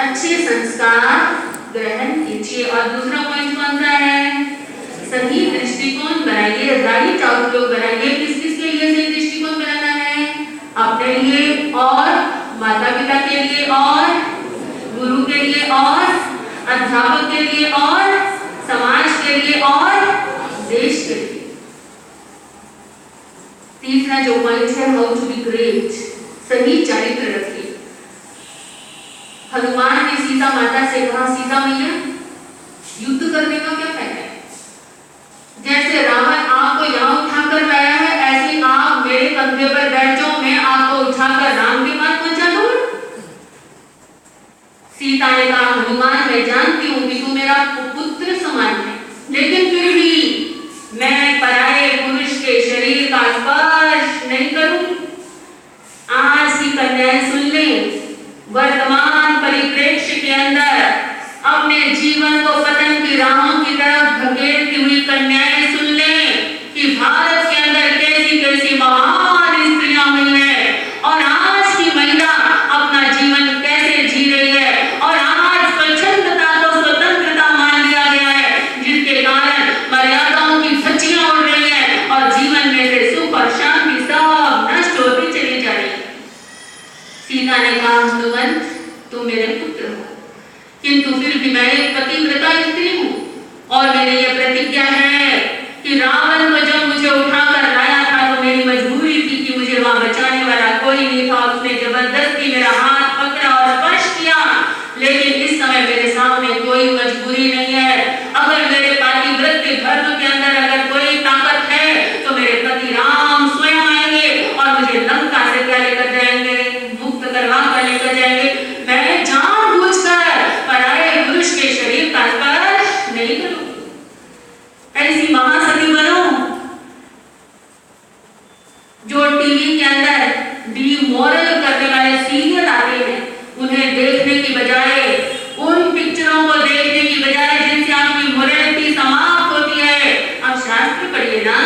अच्छे संस्कार ग्रहण कीजिए। और दूसरा पॉइंट कौन सा है? सही दृष्टिकोण बनाइए, राइट आउटलुक बनाइए। किस किस के लिए सही दृष्टिकोण बनाना है? अपने लिए और माता पिता के लिए और गुरु के लिए और अध्यापक के लिए और समाज के लिए और देश के लिए। तीसरा जो पॉइंट है, हाउ टू बी ग्रेट, सही चरित्र रखिए। हनुमान ने सीता माता से कहा, सीता मैया युद्ध करने का क्या फायदा है? जैसे रावण आपको यहाँ उठाकर लाया है, ऐसे आप मेरे कंधे पर बैठ जाओ, मैं आपको उठाकर राम के पास पहुंचा दूं। सीता ने कहा, हनुमान मैं जानती हूँ कि तू मेरा पुत्र समान है, लेकिन फिर भी मैं पराये पुरुष के शरीर का स्पर्श नहीं करूं। आज की कन्याएं सुन ले, वर्तमान परिप्रेक्ष्य के अंदर अपने जीवन को पतन की राहों की तरफ धकेलती हुई कन्याएं सुन ले कि भारत के अंदर कैसी कैसी महान स्त्रियां हुई है और आज की महिला अपना जीवन कैसे जी रही है। और आज स्वच्छंदता को स्वतंत्रता मान लिया गया है, जिसके कारण मर्यादाओं की धज्जियां उड़ रही है और जीवन में से सुख और शांति सब नष्ट होती चली जा रही है। सीता ने कहा, हनुमंत तुम मेरे पुत्र हो, किंतु फिर भी मैं एक पतिव्रता स्त्री हूँ और मेरी यह प्रतिज्ञा है कि रावण को जब मुझे उठाकर लाया था तो मेरी मजबूरी थी कि मुझे वहां बचाने वाला कोई नहीं था। उसने जबरदस्ती मेरा हाथ पकड़ा और स्पर्श किया, लेकिन इस समय मेरे सामने कोई मजबूरी नहीं है। अगर मेरे पतिव्रत धर्म के अंदर अगर कोई ताकत है तो मेरे पति राम स्वयं आएंगे और मुझे लंका से क्या लेकर जाएंगे? मुक्त करवा कर लेकर जाएंगे। मैं जानबूझकर पराये पुरुष के शरीर का स्पर्श नहीं करूंगी। ऐसी महासती बनो जो टीवी के अंदर डिमोरल करने वाले सीरियल आते हैं, उन्हें देखने की बजाय, उन पिक्चरों को देखने की बजाय जिनसे आपकी मोरालिटी समाप्त होती है, आप शास्त्र पढ़िए ना,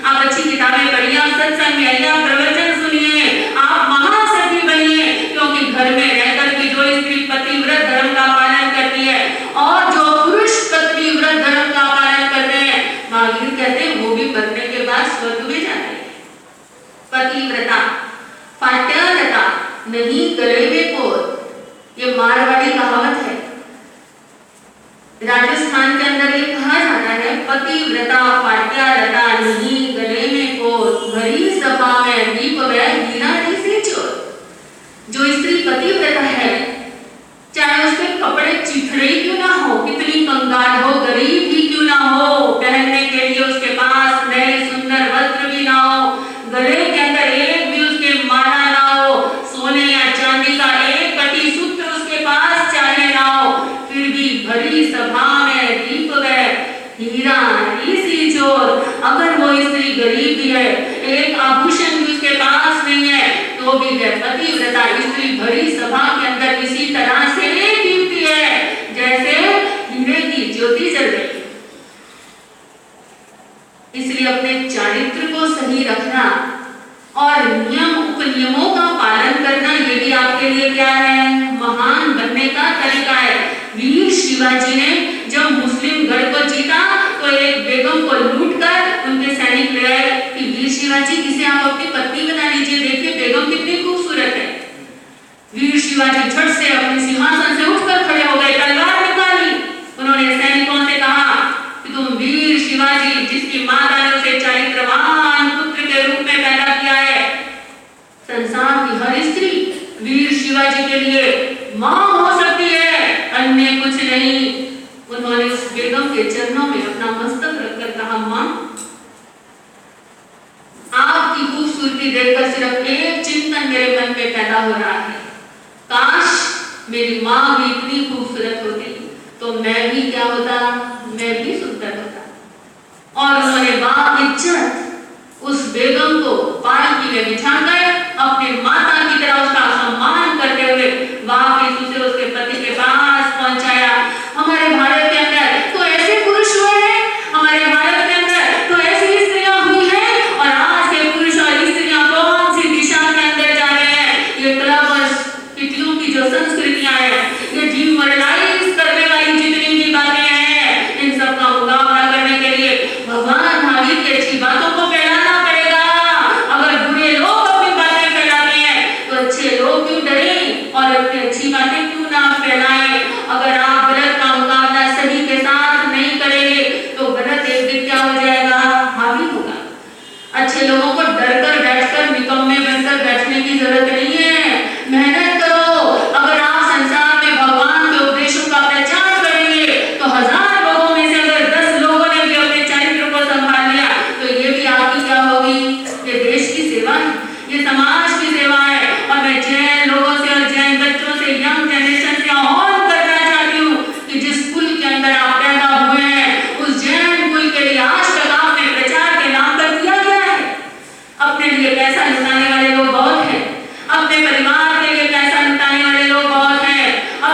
आप अच्छी किताबें पढ़िए, आप सत्संग में आइए, आप प्रवचन सुनिए, आप महासती बनिए। क्योंकि घर में रहकर की जो स्त्री पतिव्रत धर्म का पालन करती है और जो पुरुष पतिव्रत धर्म का पालन करते हैं, महावीर कहते हैं वो भी मरने के बाद स्वर्ग में जाते हैं। पतिव्रता, पाट्यालता नहीं गले में पोत, ये मारवाड़ी कहावत है। राजस्थान के अंदर ये कहा जाता है, पतिव्रता पाट्यालता नहीं गले में पोत, भरी सभा में दीप वह हीरा से चोर। जो स्त्री पतिव्रता है, चाहे उसके कपड़े चिथड़े क्यों ना हो, कितनी कंगाल हो, गरीब भी क्यों ना हो, पहनने के लिए उसके पास नए सुंदर वस्त्र भी ना हो, गले के अंदर एक भी उसके माला ना हो, सोने या चांदी का एक कटी सूत्र उसके पास चाहे ना हो, फिर भी भरी सभा में दीप वह हीरा सी जोर। अगर वो स्त्री गरीब भी है, एक आभूषण भी उसके पास नहीं है, तो भी वह पतिव्रता स्त्री भरी सभा के अंदर इसी तरह से दीप्ति है जैसे हीरे की ज्योति जल रही। इसलिए अपने चारित्र को सही रखना और नियम उपनियमों का पालन करना, ये भी आपके लिए क्या है? महान बनने का तरीका है। वीर शिवाजी ने जब मुस्लिम गढ़ को जीता तो एक बेगम को लूटकर उनके सैनिक ले आए कि वीर शिवाजी इसे आप अपनी पत्नी बना लीजिए, देखिए बेगम कितनी खूबसूरत है। वीर शिवाजी झट से अपने सिंहासन से उठकर खड़े हो गए, तलवार निकाली। उन्होंने सैनिकों से कहा कि तुम वीर शिवाजी जिसकी माता ने उसे चारित्रवान पुत्र के रूप में पैदा किया है, संसार की हर स्त्री वीर शिवाजी के लिए मां हो सकती है, अन्य कुछ नहीं। उन्होंने उस बेगम के चरणों में अपना मस्तक रखकर कहा, मां आपकी खूबसूरती देखकर सिर्फ एक चिंतन मेरे मन में पैदा हो रहा है, काश मेरी मां भी इतनी खूबसूरत होती तो मैं भी क्या होता, मैं भी सुंदर होता। और उन्होंने बाइज्जत उस बेगम को पालकी में बिठाकर अपने माता की तरह उसका सम्मान करते हुए वापस उसे उसके पति के पास पहुंचाया। हमारे भारत के अंदर तो ऐसे पुरुष हुए हैं, हमारे भारत के अंदर तो ऐसी स्त्रियां हुई हैं, और आज के पुरुष और स्त्रियां कौन सी दिशा के अंदर जा रहे हैं? ये क्लब और किटियों की जो संस्कृतियां हैं, ये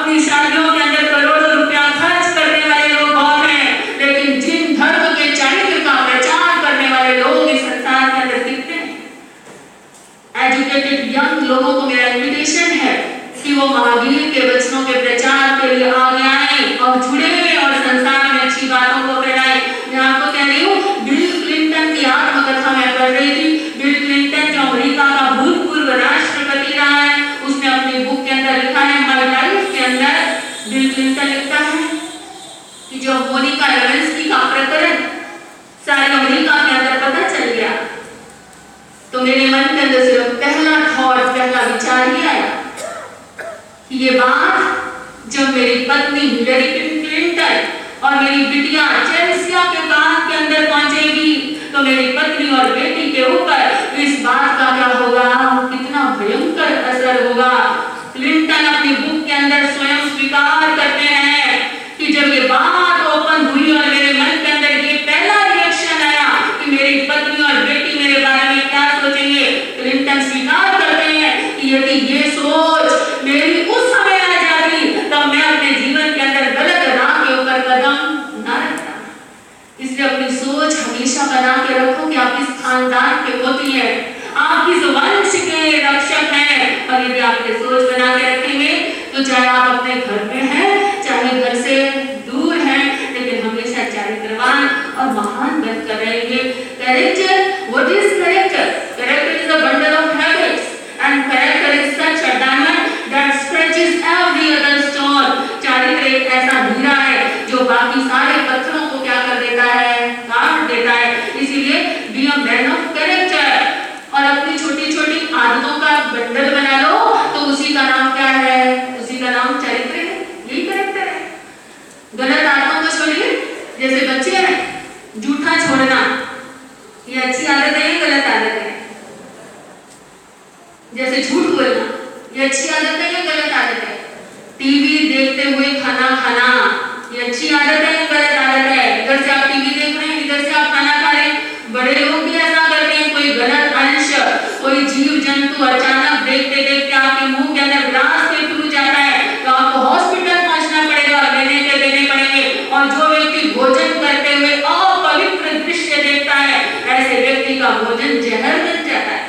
अपनी शादियों के अंदर करोड़ों रुपया खर्च करने वाले लोग बहुत हैं, लेकिन जिन धर्म के चरित्र का प्रचार करने वाले लोग इस संसार के अंदर कितने हैं। एजुकेटेड यंग लोगों को मेरा इन्विटेशन है कि वो महावीर के वचनों के प्रचार के लिए आगे आए और जुड़े और संसार में अच्छी बातों को फैलाएं। मैं आपको कह रही हूँ, बिल क्लिंटन की आत्मकथा मैं पढ़ रही थी। बिल क्लिंटन जो अमेरिका का भूतपूर्व राष्ट्रपति रहा है, उसने अपनी बुक के अंदर लिखा है, माय लाइफ के अंदर बिल क्लिंटन लिखता है कि जब मोनिका लेविंस्की का प्रकरण सारे अमेरिका के अंदर पता चल गया तो मेरे मन के अंदर सिर्फ पहला थॉट, पहला विचार ही आया कि ये बात जब मेरी पत्नी हिलरी क्लिंटन और मेरी बिटिया चेल्सिया के कान के अंदर पहुंचेगी तो मेरी पत्नी और बेटी के ऊपर इस बात का क्या होगा, कितना भयंकर असर होगा। क्लिंटन अपनी बुक के अंदर स्वयं स्वीकार करते हैं कि जब ये बात ओपन हुई और मेरे मन के अंदर ये पहला रिएक्शन आया कि मेरी पत्नी और बेटी मेरे बारे में क्या सोचेंगे, क्लिंटन स्वीकार करते हैं कि यदि ये सोच मेरी उस समय आ जाती तब मैं अपने जीवन के अंदर गलत राह के ऊपर कदम न रखता। इसलिए अपनी सोच हमेशा बना के रखो कि आप किस खानदान के होती है, आप किस वंश के रक्षक हैं। और यदि आप ये सोच बना के रखेंगे तो चाहे आप अपने घर में हैं, चाहे घर से दूर हैं, लेकिन हमेशा चारित्रवान और महान बनकर रहेंगे। Character, what is character? Character is a bundle of habits and character is such a diamond that stretches every other stone. चारित्र एक ऐसा हीरा है जो बाकी सारे पत्थरों को क्या कर देता है, काट देता है। इसीलिए be a man of character और अपनी छोटी-छोटी आदतों का बंडल बना लो तो उसी का नाम क्या है, उसी का नाम चरित्र है, यही कैरेक्टर है। गलत आदतों को छोड़िए, जैसे बच्चे हैं, झूठा छोड़ना ये अच्छी आदत है, ये गलत आदत है। जैसे झूठ बोलना ये अच्छी आदत है या गलत आदत है। टीवी देखते हुए खाना खाना ये अच्छी आदत है या गलत आदत है। इधर से आप टीवी देख रहे हैं, इधर से आप खाना खा रहे हैं। बड़े लोग भी ऐसा करते हैं, कोई गलत अंश, कोई जीव जंतु अचानक देखते देखते आपके मुंह के अंदर ग्लास के थ्रू जाता है तो आपको हॉस्पिटल पहुंचना पड़ेगा, देने पड़ेंगे। और जो व्यक्ति भोजन करते हुए अपवित्र दृश्य देखता है, ऐसे व्यक्ति का भोजन जहर बन जाता है।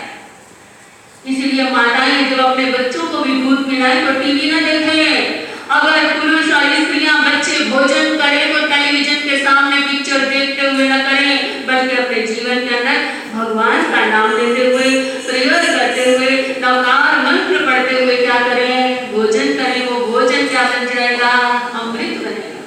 इसीलिए माताएं जब अपने बच्चों को भी दूध पिलाएं तो टीवी न देखें। अगर पुरुष और स्त्रियां बच्चे भोजन करें तो टेलीविजन के सामने पिक्चर देखते हुए न करें, बल्कि अपने जीवन के अंदर भगवान का नाम लेते हुए, प्रेयर करते हुए, नवकार मंत्र पढ़ते हुए क्या करें, भोजन करें। वो भोजन क्या बन जाएगा, अमृत बनेगा।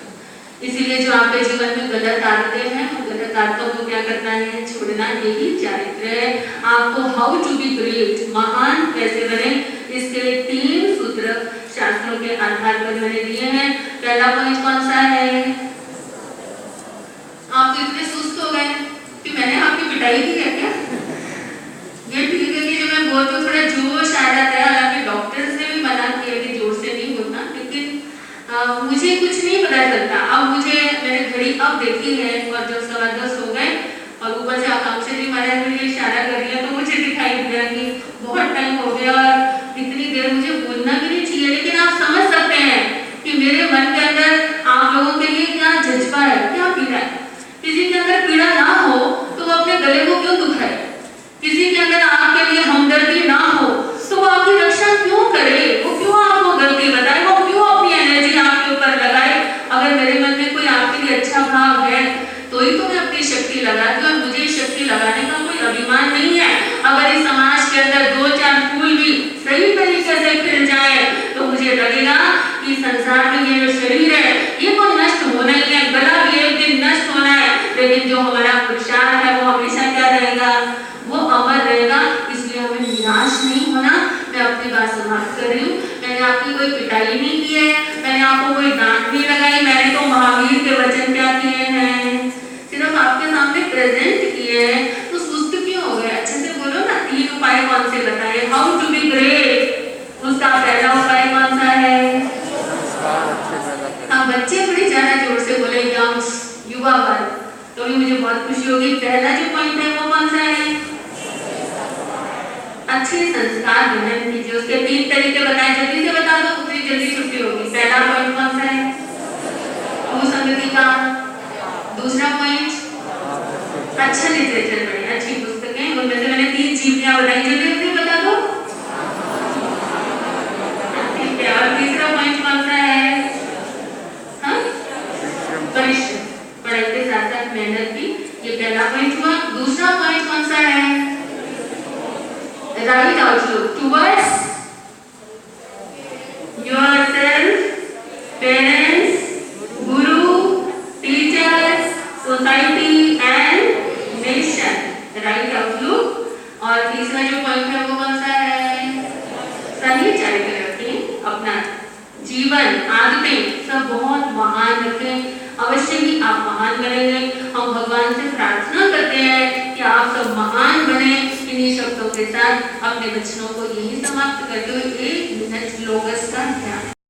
इसीलिए जो आपके जीवन में गलत आदतें हैं, गलत आदतों को क्या करना है, छोड़ना, यही चारित्र है। आपको हाउ टू बी ग्रेट, महान कैसे बने, इसके लिए 3 सूत्र शास्त्रों के आधार पर मैंने दिए हैं। पहला पॉइंट कौन सा है? आप इतने सुस्त हो गए कि मैंने आपकी पिटाई की है क्या? ये ठीक है कि जब मैं बोलती हूँ थोड़ा जोश आ जाता है, हालांकि डॉक्टर ने भी मना किया कि जोर से नहीं बोलना, लेकिन मुझे कुछ नहीं पता चलता। अब मैंने घड़ी अब देखी है और जब 10:15 हो गए और ऊपर से आकांक्षा जी महाराज मुझे इशारा कर दिया तो मुझे दिखाई दिया कि बहुत टाइम हो गया और इतनी देर मुझे बोलना भी नहीं चाहिए। लेकिन आप समझ सकते हैं कि मेरे मन के अंदर आप लोगों के लिए क्या जज्बा है, क्या पीड़ा है। किसी के अंदर पीड़ा ना हो तो वो अपने गले को क्यों दुखाए, किसी के अंदर आपके लिए हमदर्दी ना हो तो वो आपकी रक्षा क्यों करे, वो क्यों आपको गलती बताए, वो क्यों अपनी एनर्जी आपके ऊपर लगाए। अगर मेरे मन में कोई आपके लिए अच्छा भाव है तो ही तो मैं अपनी शक्ति लगाती हूँ, और मुझे शक्ति लगाने का कोई अभिमान नहीं है। अगर इस समाज के अंदर 2-4 फूल भी सही तरीके से खिल जाए तो मुझे लगेगा कि संसार में ये जो शरीर है ये तो नष्ट होना ही है, गला भी एक दिन नष्ट होना है, लेकिन जो हमारा पुरुषार्थ है वो हमेशा क्या रहेगा, वो अमर रहेगा। इसलिए हमें निराश नहीं होना। मैं अपनी बात समाप्त कर रही हूँ। मैंने आपकी कोई पिटाई नहीं की है, मैंने आपको कोई डांट नहीं लगाई, मैंने तो महावीर के वचन क्या किए हैं, सिर्फ आपके सामने प्रेजेंट किए हैं। तो सुस्त क्यों हो गए? अच्छे से बोलो ना। 3 उपाय कौन से बताए, हाउ टू बी ग्रेट, उसका पहला उपाय कौन सा है? हाँ, बच्चे बड़ी ज्यादा जोर से बोले, युवा वर्ग, तो भी मुझे बहुत खुशी होगी। पहला जो पॉइंट है वो कौन सा है? अच्छे संस्कार ग्रहण कीजिए। उसके 3 तरीके बताए, जल्दी से बता दो, उतनी जल्दी छुट्टी होगी। पहला अच्छा लिटरेचर पढ़ें, अच्छी पुस्तकें। उनमें से मैंने 3 जीवनियां बताई, जल्दी जल्दी बता दो। ठीक है, और तीसरा पॉइंट कौन सा है? हाँ, परिश्रम, पढ़ाई के साथ साथ मेहनत भी, ये पहला पॉइंट हुआ। दूसरा पॉइंट कौन सा है? Right outlook towards yourself, parents, guru, teachers, society and nation. Right outlook. और तीसरा जो पॉइंट है वो कौन सा है? सही चरित्र रखें, अपना जीवन, आदतें सब बहुत महान रखें। अवश्य ही आप महान बनेंगे। हम भगवान से प्रार्थना करते हैं कि आप सब महान बने। इन्हीं शब्दों के साथ अपने वचनों को यही समाप्त करते हुए 1 मिनट लोगस का ध्यान